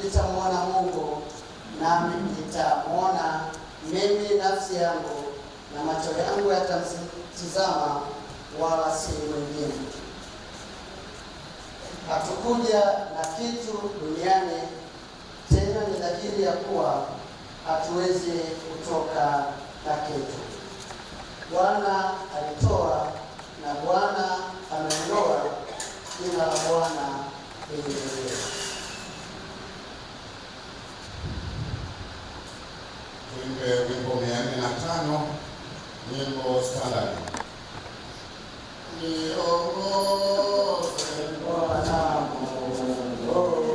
nitamwona Mungu, nami nitamwona mimi nafsi yangu, na macho yangu yatamtizama, wala si mwingine. Hatukuja na kitu duniani, tena ni dhahiri ya kuwa hatuwezi kutoka na kitu. Bwana alitoa na Bwana ameondoa, jina la Bwana liinuliwe. Tuimbe wimbo 405, nyimbo standard. Niongoze Bwana Mungu,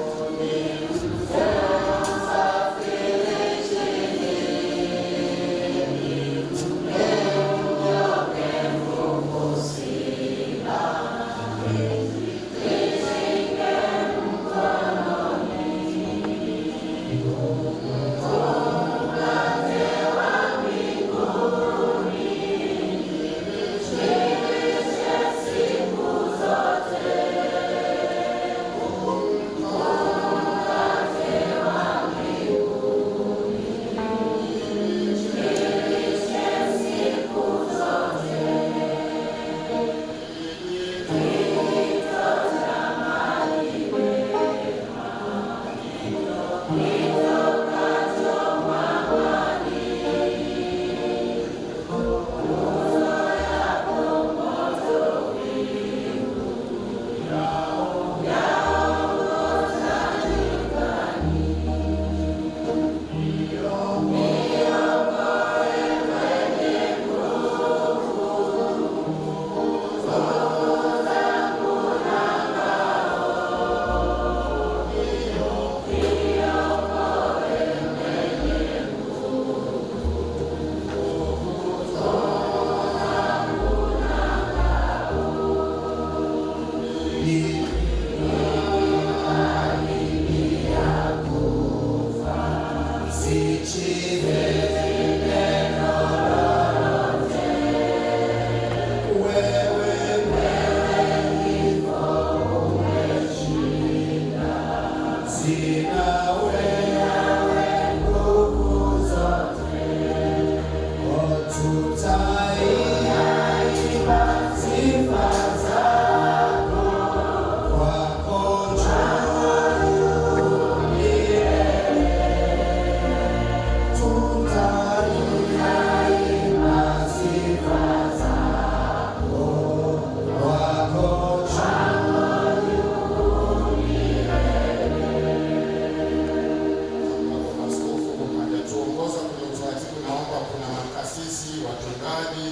wachungaji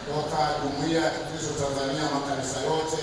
kutoka Jumuiya ya Kikristo Tanzania, makanisa yote